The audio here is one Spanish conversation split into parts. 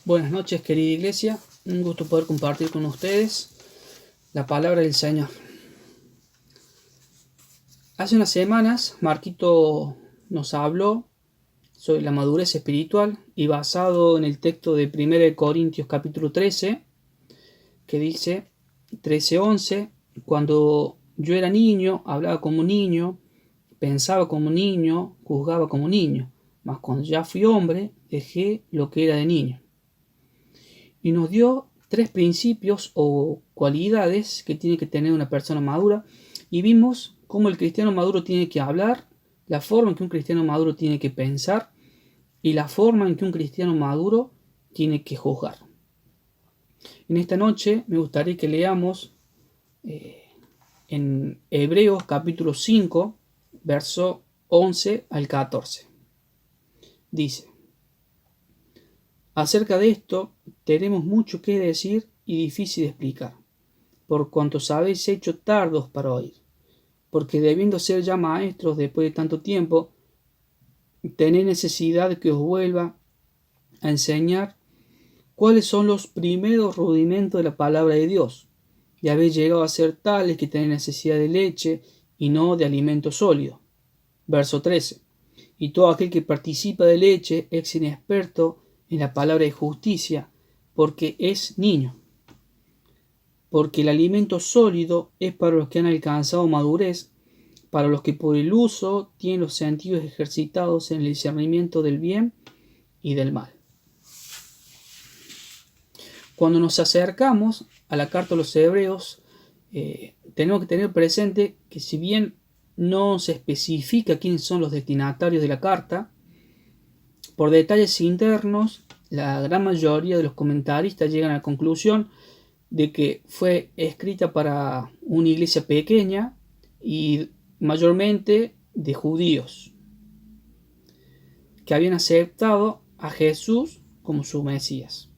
Buenas noches, querida iglesia. Un gusto poder compartir con ustedes la palabra del Señor. Hace unas semanas, Marquito nos habló sobre la madurez espiritual y basado en el texto de 1 Corintios capítulo 13, que dice 13:11, cuando yo era niño, hablaba como niño, pensaba como niño, juzgaba como niño, mas cuando ya fui hombre, dejé lo que era de niño. Y nos dio tres principios o cualidades que tiene que tener una persona madura y vimos cómo el cristiano maduro tiene que hablar, la forma en que un cristiano maduro tiene que pensar y la forma en que un cristiano maduro tiene que juzgar. En esta noche me gustaría que leamos en Hebreos capítulo 5, verso 11 al 14. Dice: acerca de esto tenemos mucho que decir y difícil de explicar, por cuanto os habéis hecho tardos para oír, porque debiendo ser ya maestros después de tanto tiempo, tenéis necesidad de que os vuelva a enseñar cuáles son los primeros rudimentos de la palabra de Dios, y habéis llegado a ser tales que tenéis necesidad de leche y no de alimento sólido. Verso 13. Y todo aquel que participa de leche es inexperto en la palabra de justicia, porque es niño. Porque el alimento sólido es para los que han alcanzado madurez, para los que por el uso tienen los sentidos ejercitados en el discernimiento del bien y del mal. Cuando nos acercamos a la carta a los Hebreos, tenemos que tener presente que si bien no se especifica quiénes son los destinatarios de la carta, por detalles internos, la gran mayoría de los comentaristas llegan a la conclusión de que fue escrita para una iglesia pequeña y mayormente de judíos que habían aceptado a Jesús como su Mesías.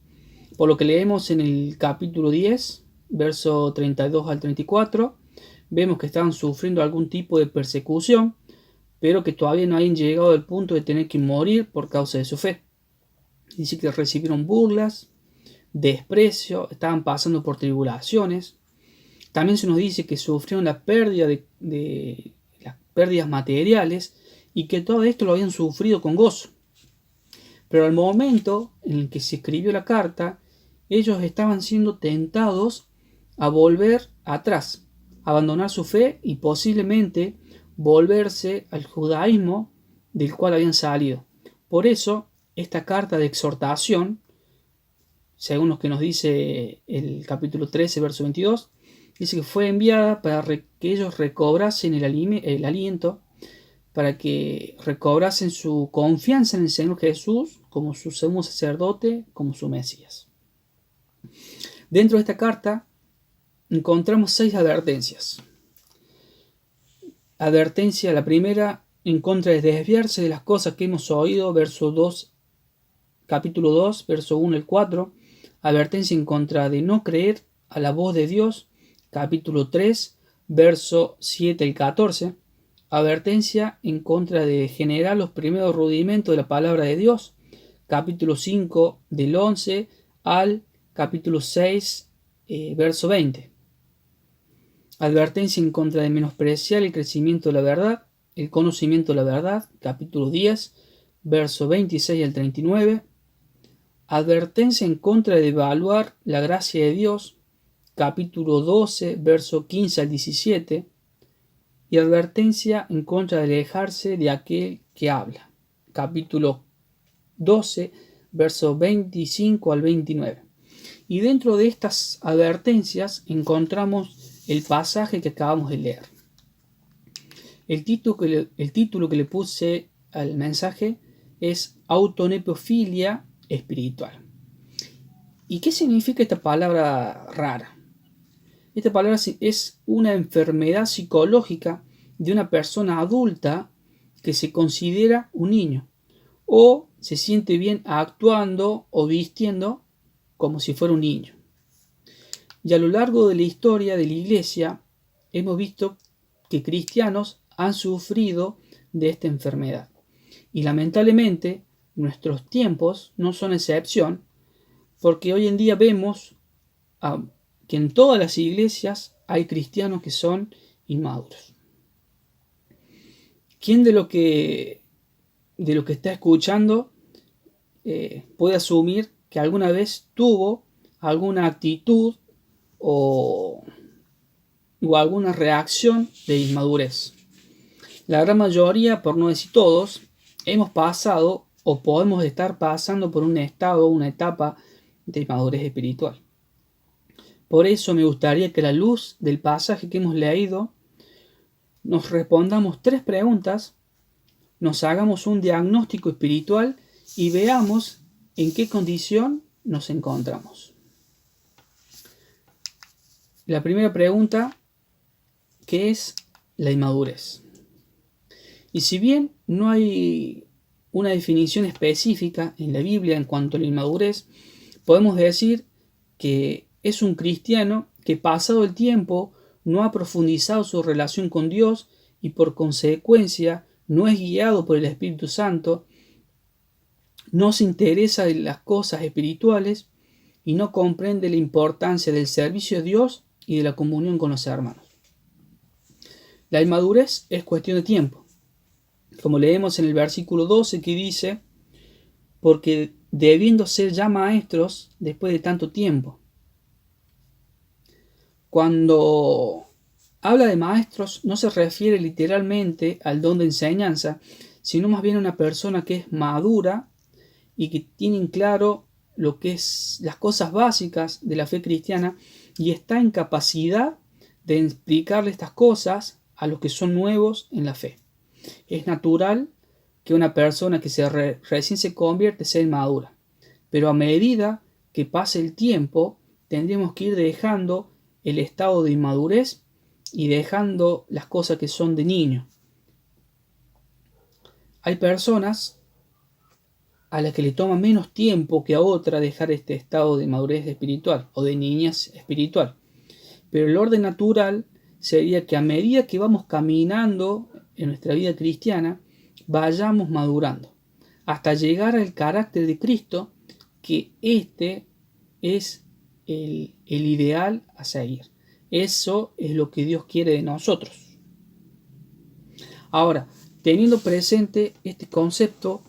Por lo que leemos en el capítulo 10, verso 32 al 34, vemos que estaban sufriendo algún tipo de persecución, pero que todavía no habían llegado al punto de tener que morir por causa de su fe. Dice que recibieron burlas, desprecio, estaban pasando por tribulaciones. También se nos dice que sufrieron la pérdida de las pérdidas materiales y que todo esto lo habían sufrido con gozo. Pero al momento en el que se escribió la carta, ellos estaban siendo tentados a volver atrás, a abandonar su fe y posiblemente volverse al judaísmo del cual habían salido. Por eso, esta carta de exhortación, según lo que nos dice el capítulo 13, verso 22, dice que fue enviada para que ellos recobrasen el aliento, para que recobrasen su confianza en el Señor Jesús como su sumo sacerdote, como su Mesías. Dentro de esta carta encontramos 6 advertencias. Advertencia, la primera, en contra de desviarse de las cosas que hemos oído, verso 2, capítulo 2, verso 1 al 4. Advertencia en contra de no creer a la voz de Dios, capítulo 3, verso 7 al 14. Advertencia en contra de generar los primeros rudimentos de la palabra de Dios, capítulo 5, del 11 al capítulo 6, verso 20. Advertencia en contra de menospreciar el crecimiento de la verdad, el conocimiento de la verdad, capítulo 10, verso 26 al 39. Advertencia en contra de evaluar la gracia de Dios, capítulo 12, verso 15 al 17. Y advertencia en contra de alejarse de aquel que habla, capítulo 12, verso 25 al 29. Y dentro de estas advertencias encontramos el pasaje que acabamos de leer. El título que le puse al mensaje es autonepofilia espiritual. ¿Y qué significa esta palabra rara? Esta palabra es una enfermedad psicológica de una persona adulta que se considera un niño o se siente bien actuando o vistiendo como si fuera un niño. Y a lo largo de la historia de la iglesia hemos visto que cristianos han sufrido de esta enfermedad. Y lamentablemente nuestros tiempos no son excepción, Porque hoy en día vemos que en todas las iglesias hay cristianos que son inmaduros. ¿Quién de lo que está escuchando puede asumir que alguna vez tuvo alguna actitud o alguna reacción de inmadurez? La gran mayoría, por no decir todos, hemos pasado o podemos estar pasando por un estado, una etapa de inmadurez espiritual. Por eso me gustaría que a la luz del pasaje que hemos leído nos respondamos 3 preguntas, nos hagamos un diagnóstico espiritual y veamos en qué condición nos encontramos. La primera pregunta, ¿qué es la inmadurez? Y si bien no hay una definición específica en la Biblia en cuanto a la inmadurez, podemos decir que es un cristiano que pasado el tiempo no ha profundizado su relación con Dios y por consecuencia no es guiado por el Espíritu Santo, no se interesa en las cosas espirituales y no comprende la importancia del servicio a Dios y de la comunión con los hermanos. La inmadurez es cuestión de tiempo, como leemos en el versículo 12 que dice, porque debiendo ser ya maestros después de tanto tiempo. Cuando habla de maestros no se refiere literalmente al don de enseñanza, sino más bien a una persona que es madura y que tiene claro lo que es las cosas básicas de la fe cristiana y está en capacidad de explicarle estas cosas a los que son nuevos en la fe. Es natural que una persona que recién se convierte sea inmadura, pero a medida que pase el tiempo tendremos que ir dejando el estado de inmadurez y dejando las cosas que son de niño. Hay personas a las que le toma menos tiempo que a otra dejar este estado de madurez espiritual o de niñez espiritual. Pero el orden natural sería que a medida que vamos caminando en nuestra vida cristiana, vayamos madurando, hasta llegar al carácter de Cristo, que este es el ideal a seguir. Eso es lo que Dios quiere de nosotros. Ahora, teniendo presente este concepto,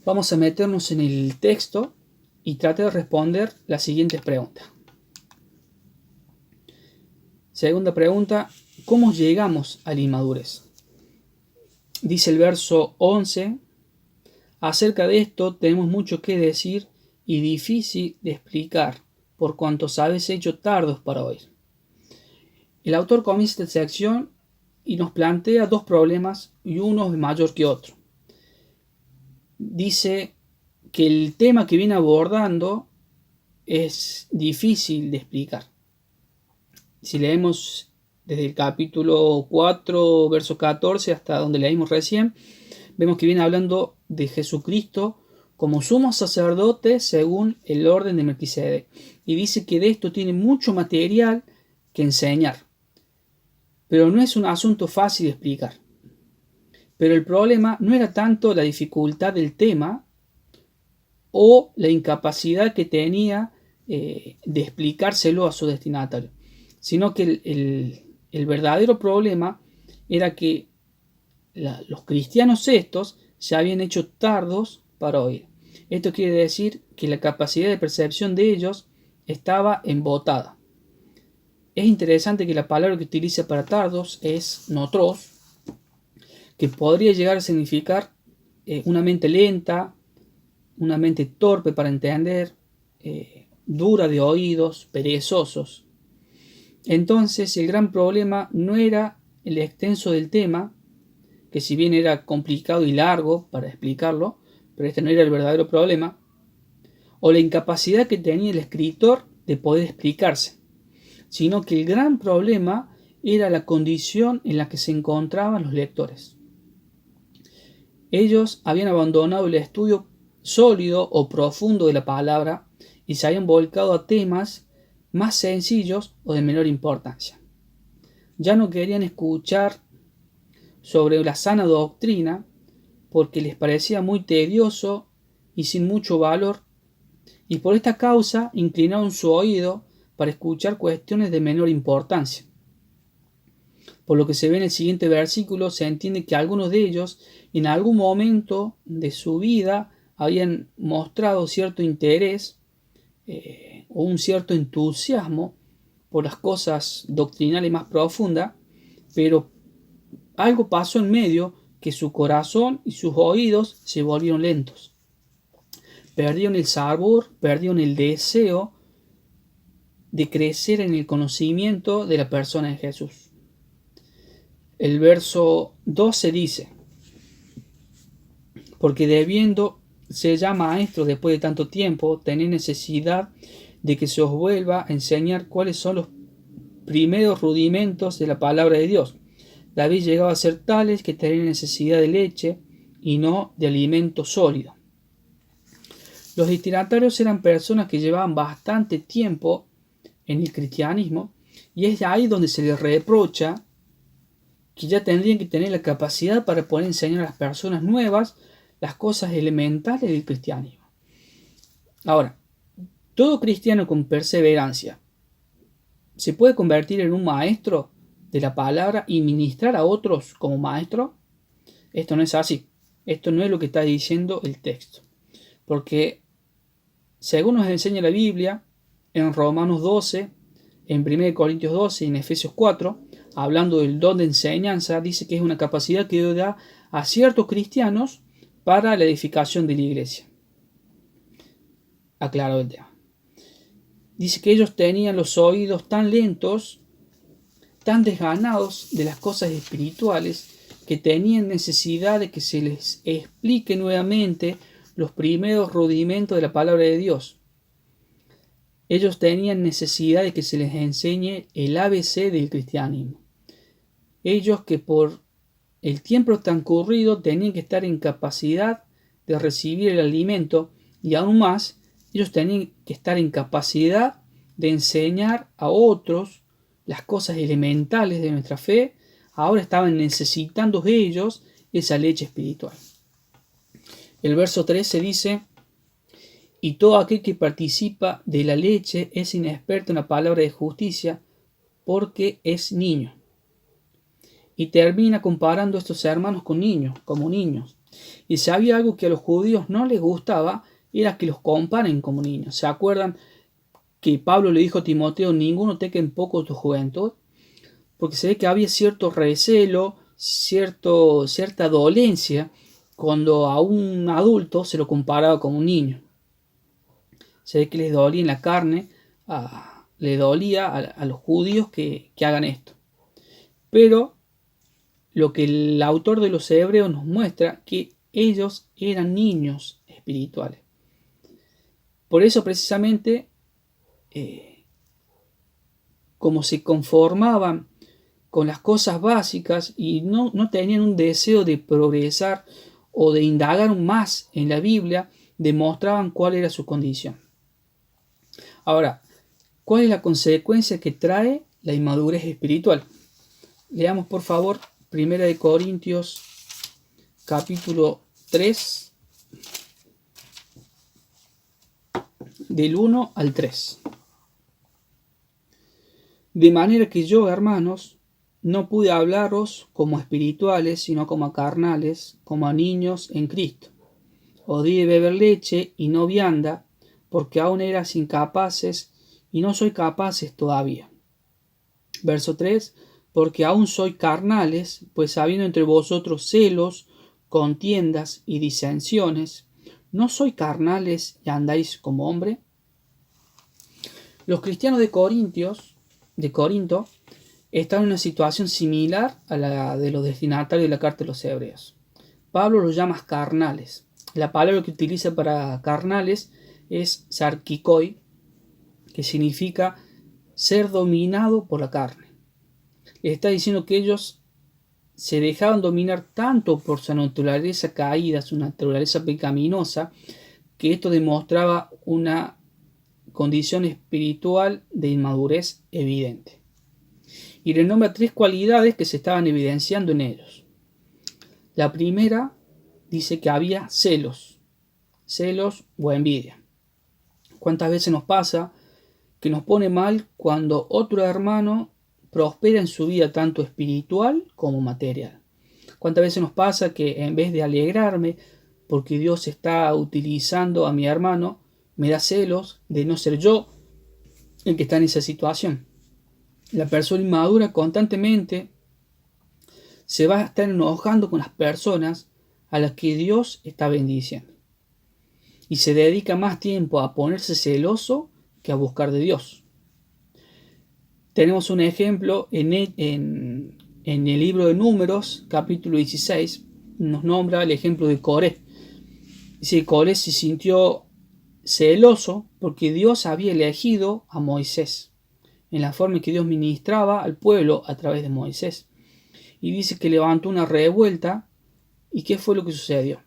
vamos a meternos en el texto y tratar de responder las siguientes preguntas. Segunda pregunta, ¿cómo llegamos a la inmadurez? Dice el verso 11, acerca de esto tenemos mucho que decir y difícil de explicar, por cuanto os habéis hecho tardos para oír. El autor comienza esta sección y nos plantea 2 problemas y uno es mayor que otro. Dice que el tema que viene abordando es difícil de explicar. Si leemos desde el capítulo 4, verso 14 hasta donde leímos recién, vemos que viene hablando de Jesucristo como sumo sacerdote según el orden de Melquisedec. Y dice que de esto tiene mucho material que enseñar. Pero no es un asunto fácil de explicar. Pero el problema no era tanto la dificultad del tema o la incapacidad que tenía de explicárselo a su destinatario, sino que el verdadero problema era que los cristianos estos se habían hecho tardos para oír. Esto quiere decir que la capacidad de percepción de ellos estaba embotada. Es interesante que la palabra que utiliza para tardos es notros, que podría llegar a significar una mente lenta, una mente torpe para entender, dura de oídos, perezosos. Entonces el gran problema no era el extenso del tema, que si bien era complicado y largo para explicarlo, pero este no era el verdadero problema, o la incapacidad que tenía el escritor de poder explicarse, sino que el gran problema era la condición en la que se encontraban los lectores. Ellos habían abandonado el estudio sólido o profundo de la palabra y se habían volcado a temas más sencillos o de menor importancia. Ya no querían escuchar sobre la sana doctrina porque les parecía muy tedioso y sin mucho valor, y por esta causa inclinaron su oído para escuchar cuestiones de menor importancia. Por lo que se ve en el siguiente versículo, se entiende que algunos de ellos en algún momento de su vida habían mostrado cierto interés o un cierto entusiasmo por las cosas doctrinales más profundas, pero algo pasó en medio que su corazón y sus oídos se volvieron lentos. Perdieron el sabor, perdieron el deseo de crecer en el conocimiento de la persona de Jesús. El verso 12 dice: porque debiendo ser ya maestros después de tanto tiempo, tenéis necesidad de que se os vuelva a enseñar cuáles son los primeros rudimentos de la palabra de Dios. David llegaba a ser tales que tenían necesidad de leche y no de alimento sólido. Los destinatarios eran personas que llevaban bastante tiempo en el cristianismo, y es ahí donde se les reprocha que ya tendrían que tener la capacidad para poder enseñar a las personas nuevas las cosas elementales del cristianismo. Ahora, todo cristiano con perseverancia se puede convertir en un maestro de la palabra y ministrar a otros como maestro. Esto no es así. Esto no es lo que está diciendo el texto. Porque según nos enseña la Biblia, en Romanos 12, en 1 Corintios 12 y en Efesios 4, hablando del don de enseñanza, dice que es una capacidad que Dios da a ciertos cristianos para la edificación de la iglesia. Aclaro el tema. Dice que ellos tenían los oídos tan lentos, tan desganados de las cosas espirituales, que tenían necesidad de que se les explique nuevamente los primeros rudimentos de la palabra de Dios. Ellos tenían necesidad de que se les enseñe el ABC del cristianismo. Ellos que por el tiempo transcurrido tenían que estar en capacidad de recibir el alimento, y aún más, ellos tenían que estar en capacidad de enseñar a otros las cosas elementales de nuestra fe. Ahora estaban necesitando ellos esa leche espiritual. El verso 13 dice: y todo aquel que participa de la leche es inexperto en la palabra de justicia, porque es niño. Y termina comparando a estos hermanos con niños, como niños. Y si había algo que a los judíos no les gustaba, era que los comparen como niños. ¿Se acuerdan que Pablo le dijo a Timoteo: ninguno teca en poco tu juventud? Porque se ve que había cierto recelo, cierta dolencia cuando a un adulto se lo comparaba como un niño. Se ve que les dolía en la carne, le dolía a los judíos que hagan esto. Pero lo que el autor de los Hebreos nos muestra, que ellos eran niños espirituales. Por eso precisamente, como se conformaban con las cosas básicas y no tenían un deseo de progresar o de indagar más en la Biblia, demostraban cuál era su condición. Ahora, ¿cuál es la consecuencia que trae la inmadurez espiritual? Leamos por favor 1 Corintios capítulo 3, del 1 al 3. De manera que yo, hermanos, no pude hablaros como espirituales, sino como a carnales, como a niños en Cristo. Os di de beber leche y no vianda, porque aún eras incapaces, y no sois capaces todavía. Verso 3. Porque aún sois carnales, pues habiendo entre vosotros celos, contiendas y disensiones, ¿no sois carnales y andáis como hombre? Los cristianos de Corinto están en una situación similar a la de los destinatarios de la carta de los Hebreos. Pablo los llama carnales. La palabra que utiliza para carnales es sarkikoi, que significa ser dominado por la carne. Les está diciendo que ellos se dejaban dominar tanto por su naturaleza caída, su naturaleza pecaminosa, que esto demostraba una condición espiritual de inmadurez evidente. Y le nombra 3 cualidades que se estaban evidenciando en ellos. La primera dice que había celos o envidia. ¿Cuántas veces nos pasa que nos pone mal cuando otro hermano prospera en su vida tanto espiritual como material? ¿Cuántas veces nos pasa que en vez de alegrarme porque Dios está utilizando a mi hermano, me da celos de no ser yo el que está en esa situación? La persona inmadura constantemente se va a estar enojando con las personas a las que Dios está bendiciendo. Y se dedica más tiempo a ponerse celoso que a buscar de Dios. Tenemos un ejemplo en el libro de Números, capítulo 16, nos nombra el ejemplo de Coré. Dice que Coré se sintió celoso porque Dios había elegido a Moisés, en la forma en que Dios ministraba al pueblo a través de Moisés. Y dice que levantó una revuelta. ¿Y qué fue lo que sucedió?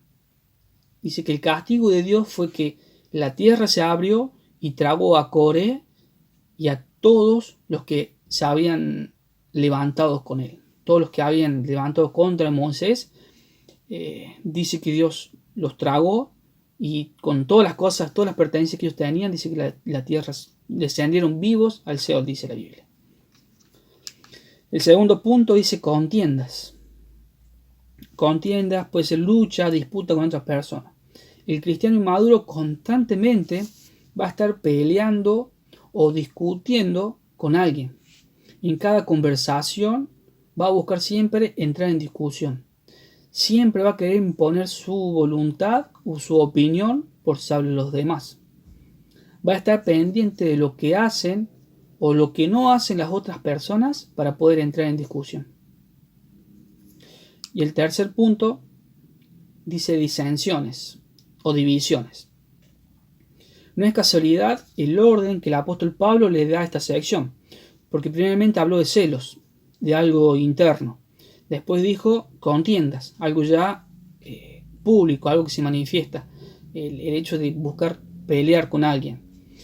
Dice que el castigo de Dios fue que la tierra se abrió y tragó a Coré y a todos los que se habían levantado con él. Todos los que habían levantado contra Moisés, dice que Dios los tragó, y con todas las cosas, todas las pertenencias que ellos tenían, dice que la tierra descendieron vivos al Seol, dice la Biblia. El segundo punto dice contiendas. Contiendas puede ser lucha, disputa con otras personas. El cristiano inmaduro constantemente va a estar peleando o discutiendo con alguien. En cada conversación va a buscar siempre entrar en discusión. Siempre va a querer imponer su voluntad o su opinión por sobre los demás. Va a estar pendiente de lo que hacen o lo que no hacen las otras personas para poder entrar en discusión. Y el tercer punto dice disensiones o divisiones. No es casualidad el orden que el apóstol Pablo le da a esta sección, porque primeramente habló de celos, de algo interno. Después dijo contiendas, algo ya público, algo que se manifiesta, el hecho de buscar pelear con alguien.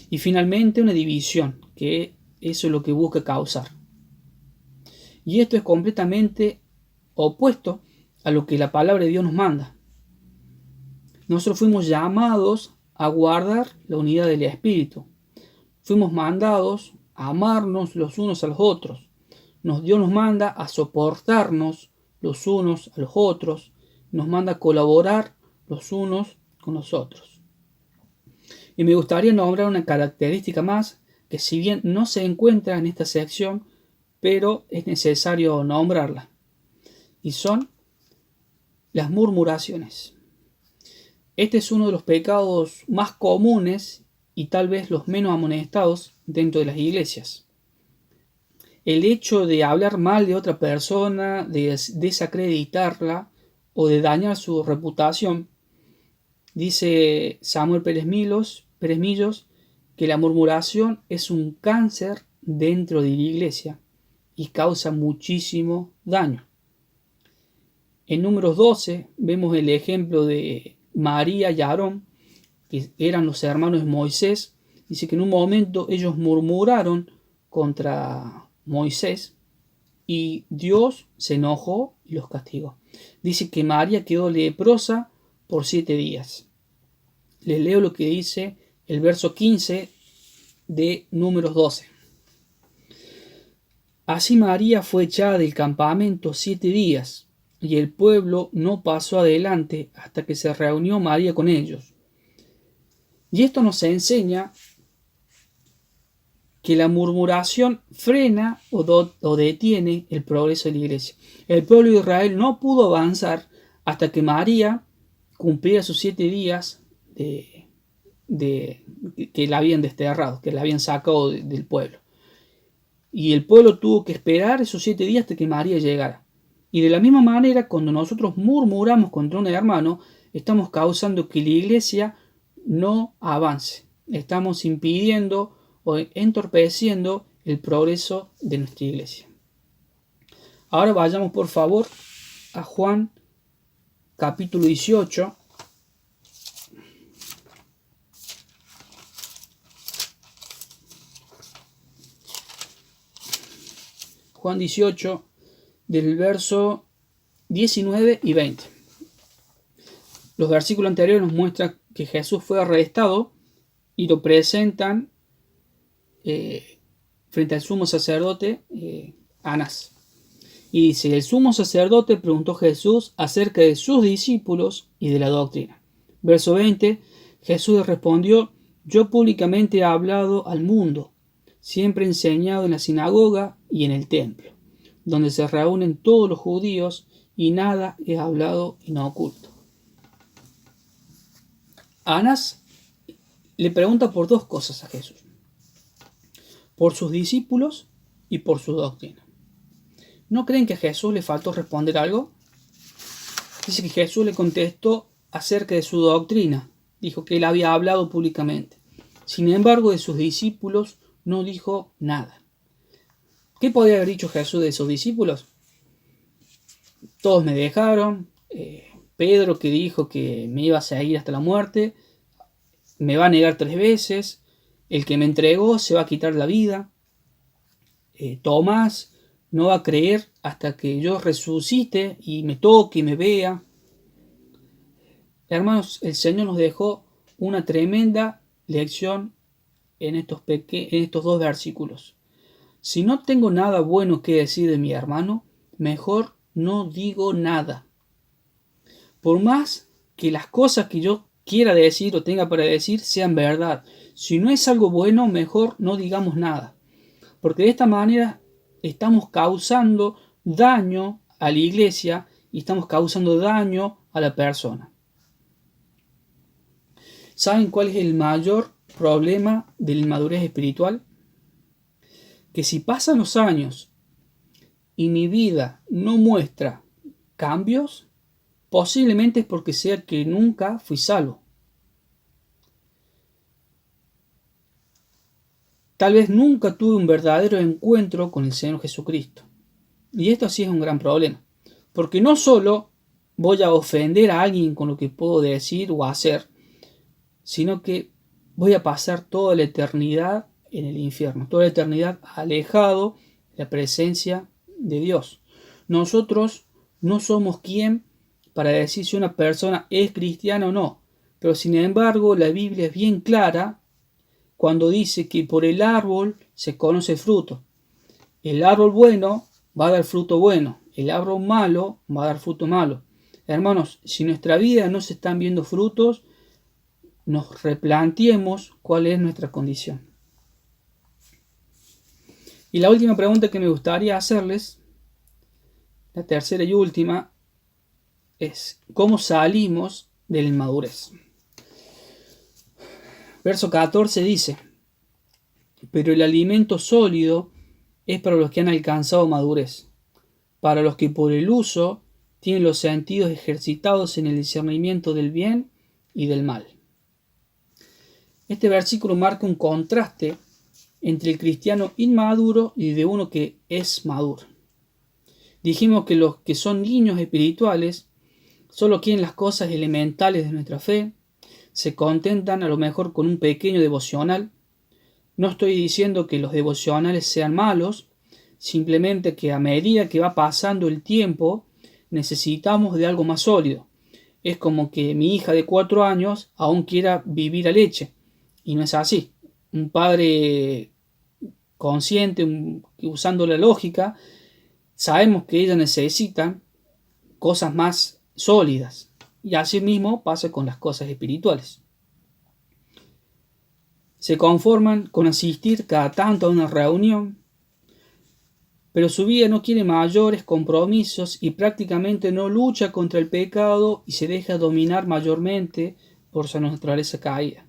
Y finalmente una división, que eso es lo que busca causar. Y esto es completamente opuesto a lo que la palabra de Dios nos manda. Nosotros fuimos llamados a guardar la unidad del Espíritu. Fuimos mandados a amarnos los unos a los otros. Dios nos manda a soportarnos los unos a los otros. Nos manda a colaborar los unos con los otros. Y me gustaría nombrar una característica más que, si bien no se encuentra en esta sección, pero es necesario nombrarla. Y son las murmuraciones. Este es uno de los pecados más comunes y tal vez los menos amonestados dentro de las iglesias. El hecho de hablar mal de otra persona, de desacreditarla o de dañar su reputación. Dice Samuel Pérez Millos que la murmuración es un cáncer dentro de la iglesia y causa muchísimo daño. En Números 12 vemos el ejemplo de María y Aarón, que eran los hermanos de Moisés. Dice que en un momento ellos murmuraron contra Moisés y Dios se enojó y los castigó. Dice que María quedó leprosa por 7 días. Les leo lo que dice el verso 15 de Números 12. Así María fue echada del campamento 7 días, y el pueblo no pasó adelante hasta que se reunió María con ellos. Y esto nos enseña que la murmuración frena o detiene el progreso de la iglesia. El pueblo de Israel no pudo avanzar hasta que María cumpliera sus 7 días que la habían desterrado, que la habían sacado del pueblo. Y el pueblo tuvo que esperar esos 7 días hasta que María llegara. Y de la misma manera, cuando nosotros murmuramos contra un hermano, estamos causando que la iglesia no avance. Estamos impidiendo o entorpeciendo el progreso de nuestra iglesia. Ahora vayamos por favor a Juan capítulo 18. Juan 18, del verso 19 y 20. Los versículos anteriores nos muestran que Jesús fue arrestado y lo presentan frente al sumo sacerdote Anás. Y dice, el sumo sacerdote preguntó a Jesús acerca de sus discípulos y de la doctrina. Verso 20, Jesús le respondió, yo públicamente he hablado al mundo, siempre he enseñado en la sinagoga y en el templo, donde se reúnen todos los judíos, y nada he hablado en oculto. Anás le pregunta por dos cosas a Jesús, por sus discípulos y por su doctrina. ¿No creen que a Jesús le faltó responder algo? Dice que Jesús le contestó acerca de su doctrina, dijo que él había hablado públicamente. Sin embargo, de sus discípulos no dijo nada. ¿Qué podría haber dicho Jesús de sus discípulos? Todos me dejaron, Pedro que dijo que me iba a seguir hasta la muerte, me va a negar 3 veces, el que me entregó se va a quitar la vida, Tomás no va a creer hasta que yo resucite y me toque y me vea. Hermanos, el Señor nos dejó una tremenda lección en estos 2 versículos. Si no tengo nada bueno que decir de mi hermano, mejor no digo nada. Por más que las cosas que yo quiera decir o tenga para decir sean verdad, si no es algo bueno, mejor no digamos nada. Porque de esta manera estamos causando daño a la iglesia y estamos causando daño a la persona. ¿Saben cuál es el mayor problema de la inmadurez espiritual? Que si pasan los años y mi vida no muestra cambios, posiblemente es porque sea que nunca fui salvo. Tal vez nunca tuve un verdadero encuentro con el Señor Jesucristo. Y esto sí es un gran problema. Porque no solo voy a ofender a alguien con lo que puedo decir o hacer, sino que voy a pasar toda la eternidad en el infierno, toda la eternidad alejado de la presencia de Dios. Nosotros no somos quien para decir si una persona es cristiana o no, pero sin embargo la Biblia es bien clara cuando dice que por el árbol se conoce el fruto. El árbol bueno va a dar fruto bueno, el árbol malo va a dar fruto malo. Hermanos, si en nuestra vida no se están viendo frutos, nos replanteemos cuál es nuestra condición. Y la última pregunta que me gustaría hacerles, la tercera y última, es ¿cómo salimos de la inmadurez? Verso 14 dice, pero el alimento sólido es para los que han alcanzado madurez, para los que por el uso tienen los sentidos ejercitados en el discernimiento del bien y del mal. Este versículo marca un contraste entre el cristiano inmaduro y de uno que es maduro. Dijimos que los que son niños espirituales solo quieren las cosas elementales de nuestra fe, se contentan a lo mejor con un pequeño devocional. No estoy diciendo que los devocionales sean malos, simplemente que a medida que va pasando el tiempo necesitamos de algo más sólido. Es como que mi hija de 4 años aún quiera vivir a leche, y no es así. Un padre consciente, usando la lógica, sabemos que ellas necesitan cosas más sólidas. Y así mismo pasa con las cosas espirituales. Se conforman con asistir cada tanto a una reunión, pero su vida no quiere mayores compromisos y prácticamente no lucha contra el pecado y se deja dominar mayormente por su naturaleza caída.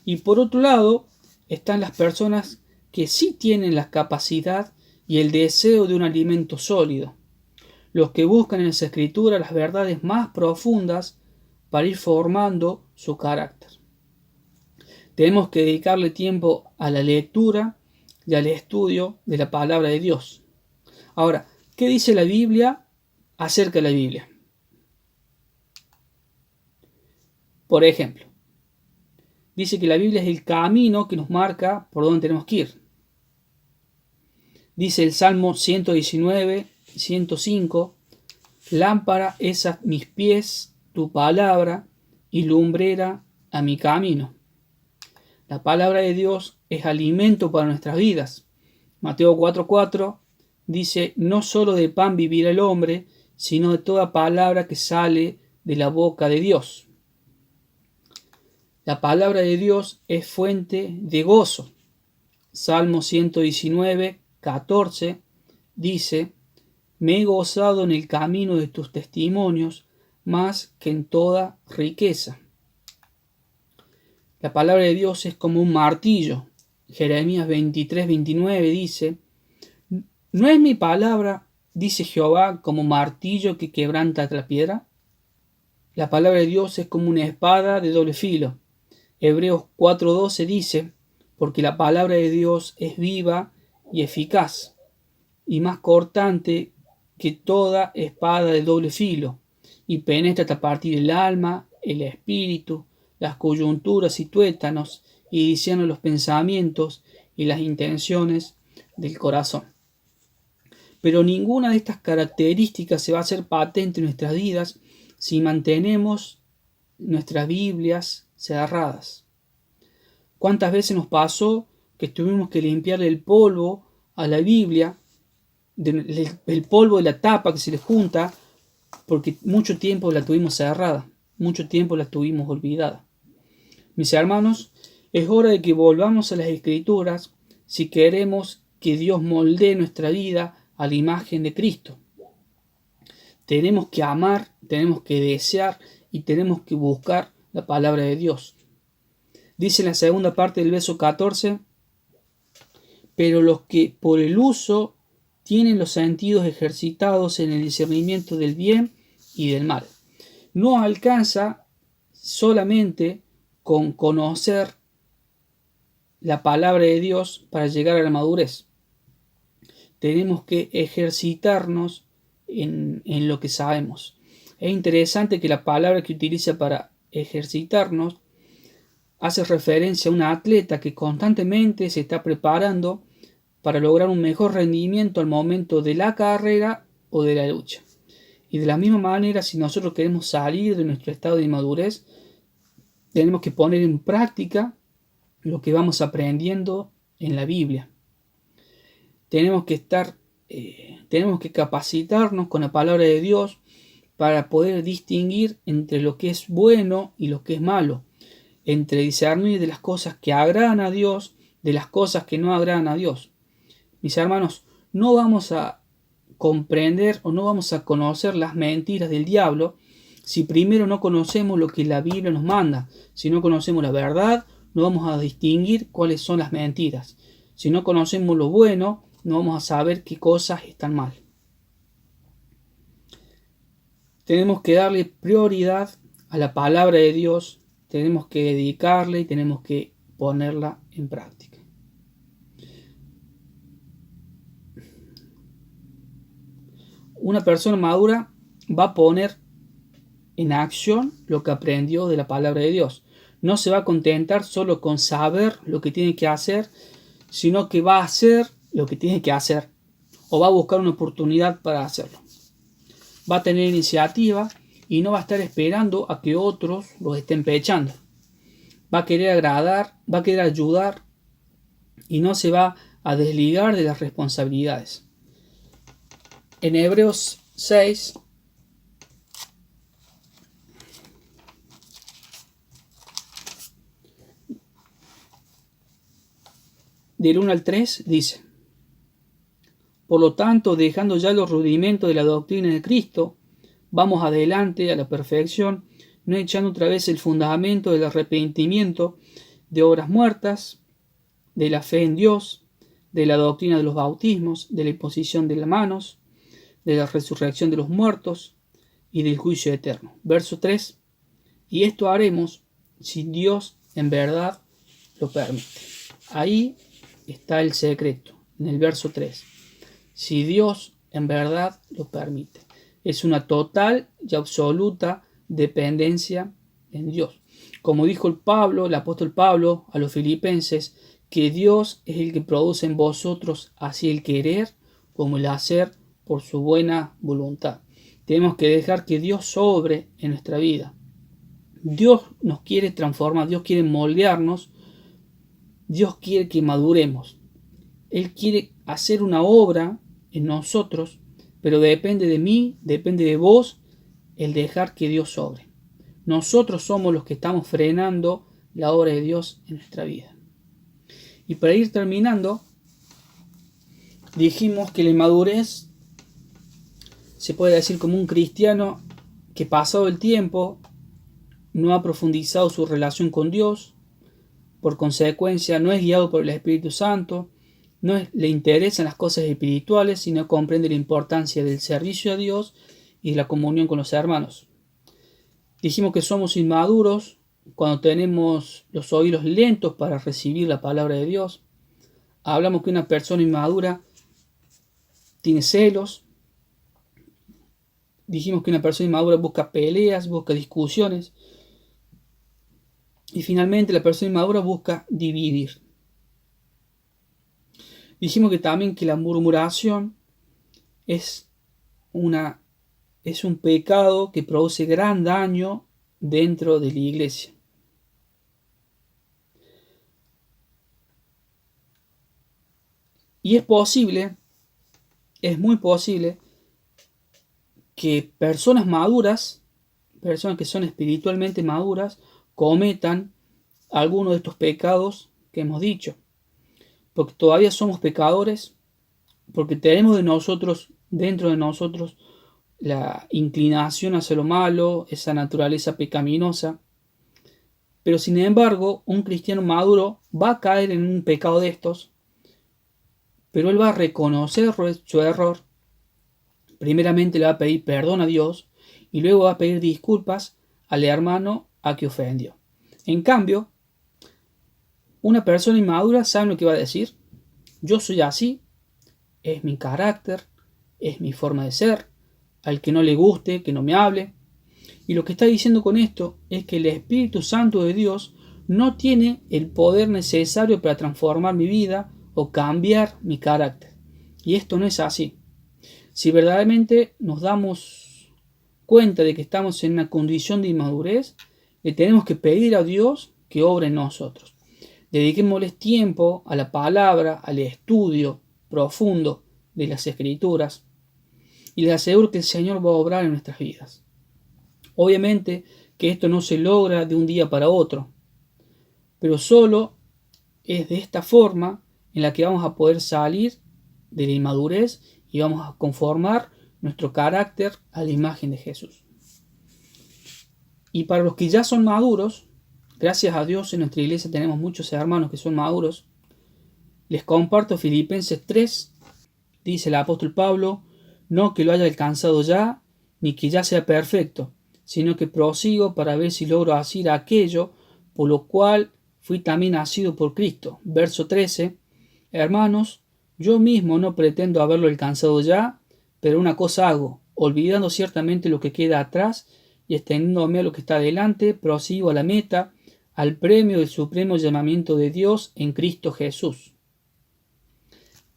Y por otro lado, están las personas que sí tienen la capacidad y el deseo de un alimento sólido, los que buscan en las Escrituras las verdades más profundas para ir formando su carácter. Tenemos que dedicarle tiempo a la lectura y al estudio de la palabra de Dios. Ahora, ¿qué dice la Biblia acerca de la Biblia? Por ejemplo, dice que la Biblia es el camino que nos marca por dónde tenemos que ir. Dice el Salmo 119, 105, lámpara es a mis pies tu palabra y lumbrera a mi camino. La palabra de Dios es alimento para nuestras vidas. Mateo 4:4 dice, no solo de pan vivirá el hombre, sino de toda palabra que sale de la boca de Dios. La palabra de Dios es fuente de gozo. Salmo 119:14 dice, me he gozado en el camino de tus testimonios más que en toda riqueza. La palabra de Dios es como un martillo. Jeremías 23:29 dice, ¿no es mi palabra, dice Jehová, como martillo que quebranta la piedra? La palabra de Dios es como una espada de doble filo. Hebreos 4:12 dice, porque la palabra de Dios es viva y eficaz, y más cortante que toda espada de doble filo, y penetra hasta partir el alma, el espíritu, las coyunturas y tuétanos, y discierne los pensamientos y las intenciones del corazón. Pero ninguna de estas características se va a hacer patente en nuestras vidas si mantenemos nuestras Biblias cerradas. ¿Cuántas veces nos pasó que tuvimos que limpiarle el polvo a la Biblia, el polvo de la tapa que se le junta, porque mucho tiempo la tuvimos cerrada, mucho tiempo la tuvimos olvidada? Mis hermanos, es hora de que volvamos a las Escrituras si queremos que Dios moldee nuestra vida a la imagen de Cristo. Tenemos que amar, tenemos que desear y tenemos que buscar la palabra de Dios. Dice en la segunda parte del verso 14, pero los que por el uso tienen los sentidos ejercitados en el discernimiento del bien y del mal. No alcanza solamente con conocer la palabra de Dios para llegar a la madurez. Tenemos que ejercitarnos en lo que sabemos. Es interesante que la palabra que utiliza para ejercitarnos hace referencia a un atleta que constantemente se está preparando para lograr un mejor rendimiento al momento de la carrera o de la lucha. Y de la misma manera, si nosotros queremos salir de nuestro estado de inmadurez, tenemos que poner en práctica lo que vamos aprendiendo en la Biblia. Tenemos que capacitarnos con la palabra de Dios para poder distinguir entre lo que es bueno y lo que es malo, entre discernir de las cosas que agradan a Dios, de las cosas que no agradan a Dios. Mis hermanos, no vamos a comprender o no vamos a conocer las mentiras del diablo si primero no conocemos lo que la Biblia nos manda. Si no conocemos la verdad, no vamos a distinguir cuáles son las mentiras. Si no conocemos lo bueno, no vamos a saber qué cosas están mal. Tenemos que darle prioridad a la palabra de Dios, tenemos que dedicarle y tenemos que ponerla en práctica. Una persona madura va a poner en acción lo que aprendió de la palabra de Dios. No se va a contentar solo con saber lo que tiene que hacer, sino que va a hacer lo que tiene que hacer o va a buscar una oportunidad para hacerlo. Va a tener iniciativa y no va a estar esperando a que otros los estén pechando. Va a querer agradar, va a querer ayudar y no se va a desligar de las responsabilidades. En Hebreos 6, del 1 al 3, dice: por lo tanto, dejando ya los rudimentos de la doctrina de Cristo, vamos adelante a la perfección, no echando otra vez el fundamento del arrepentimiento de obras muertas, de la fe en Dios, de la doctrina de los bautismos, de la imposición de las manos, de la resurrección de los muertos y del juicio eterno. Verso 3. Y esto haremos si Dios en verdad lo permite. Ahí está el secreto, en el verso 3. Si Dios en verdad lo permite. Es una total y absoluta dependencia en Dios. Como dijo el apóstol Pablo a los filipenses, que Dios es el que produce en vosotros así el querer como el hacer por su buena voluntad. Tenemos que dejar que Dios sobre en nuestra vida. Dios nos quiere transformar, Dios quiere moldearnos Dios quiere que maduremos. Él quiere hacer una obra en nosotros, pero depende de mí, depende de vos, el dejar que Dios obre. Nosotros somos los que estamos frenando la obra de Dios en nuestra vida. Y para ir terminando, dijimos que la inmadurez se puede decir como un cristiano que pasado el tiempo no ha profundizado su relación con Dios, por consecuencia no es guiado por el Espíritu Santo, le interesan las cosas espirituales, sino comprende la importancia del servicio a Dios y de la comunión con los hermanos. Dijimos que somos inmaduros cuando tenemos los oídos lentos para recibir la palabra de Dios. Hablamos que una persona inmadura tiene celos. Dijimos que una persona inmadura busca peleas, busca discusiones. Y finalmente la persona inmadura busca dividir. Dijimos que también que la murmuración es un pecado que produce gran daño dentro de la iglesia. Y es muy posible que personas maduras, personas que son espiritualmente maduras, cometan alguno de estos pecados que hemos dicho. Porque todavía somos pecadores, porque tenemos dentro de nosotros, la inclinación hacia lo malo, esa naturaleza pecaminosa. Pero sin embargo, un cristiano maduro va a caer en un pecado de estos, pero él va a reconocer su error. Primeramente le va a pedir perdón a Dios y luego va a pedir disculpas al hermano a que ofendió. En cambio, una persona inmadura sabe lo que va a decir. Yo soy así, es mi carácter, es mi forma de ser. Al que no le guste, que no me hable. Y lo que está diciendo con esto es que el Espíritu Santo de Dios no tiene el poder necesario para transformar mi vida o cambiar mi carácter. Y esto no es así. Si verdaderamente nos damos cuenta de que estamos en una condición de inmadurez, le tenemos que pedir a Dios que obre en nosotros. Dediquémosles tiempo a la palabra, al estudio profundo de las Escrituras, y les aseguro que el Señor va a obrar en nuestras vidas. Obviamente que esto no se logra de un día para otro, pero solo es de esta forma en la que vamos a poder salir de la inmadurez y vamos a conformar nuestro carácter a la imagen de Jesús. Y para los que ya son maduros, gracias a Dios en nuestra iglesia tenemos muchos hermanos que son maduros, les comparto Filipenses 3, dice el apóstol Pablo: no que lo haya alcanzado ya, ni que ya sea perfecto, sino que prosigo para ver si logro hacer aquello por lo cual fui también nacido por Cristo. Verso 13. Hermanos, yo mismo no pretendo haberlo alcanzado ya, pero una cosa hago, olvidando ciertamente lo que queda atrás y extendiéndome a lo que está delante, prosigo a la meta, al premio del supremo llamamiento de Dios en Cristo Jesús.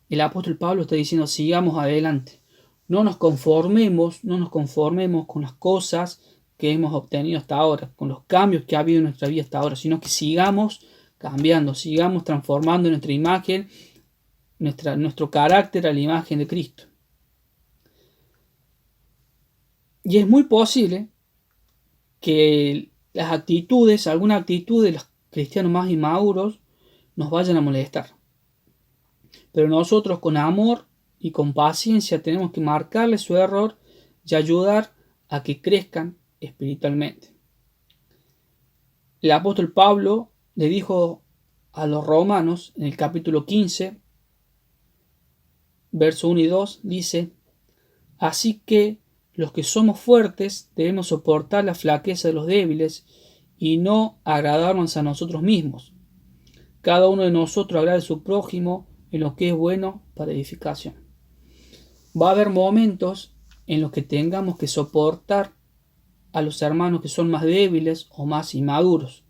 El apóstol Pablo está diciendo: sigamos adelante. No nos conformemos con las cosas que hemos obtenido hasta ahora, con los cambios que ha habido en nuestra vida hasta ahora, sino que sigamos cambiando, sigamos transformando nuestra imagen, nuestro carácter a la imagen de Cristo. Y es muy posible que alguna actitud de los cristianos más inmaduros nos vayan a molestar. Pero nosotros con amor y con paciencia tenemos que marcarle su error y ayudar a que crezcan espiritualmente. El apóstol Pablo le dijo a los romanos en el capítulo 15, verso 1 y 2, dice: así que los que somos fuertes debemos soportar la flaqueza de los débiles y no agradarnos a nosotros mismos. Cada uno de nosotros agrade a su prójimo en lo que es bueno para edificación. Va a haber momentos en los que tengamos que soportar a los hermanos que son más débiles o más inmaduros.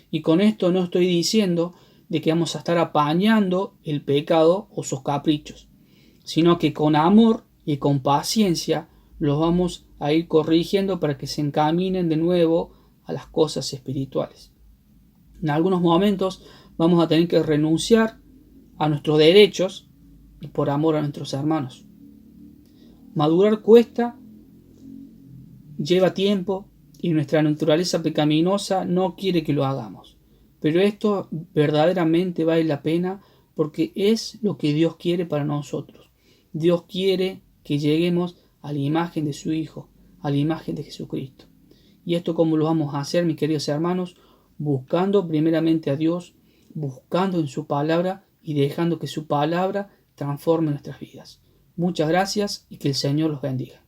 Y con esto no estoy diciendo de que vamos a estar apañando el pecado o sus caprichos, sino que con amor y con paciencia los vamos a ir corrigiendo para que se encaminen de nuevo a las cosas espirituales. En algunos momentos vamos a tener que renunciar a nuestros derechos y por amor a nuestros hermanos. Madurar cuesta, lleva tiempo y nuestra naturaleza pecaminosa no quiere que lo hagamos. Pero esto verdaderamente vale la pena porque es lo que Dios quiere para nosotros. Dios quiere que lleguemos a la imagen de su Hijo, a la imagen de Jesucristo. ¿Y esto cómo lo vamos a hacer, mis queridos hermanos? Buscando primeramente a Dios, buscando en su palabra y dejando que su palabra transforme nuestras vidas. Muchas gracias y que el Señor los bendiga.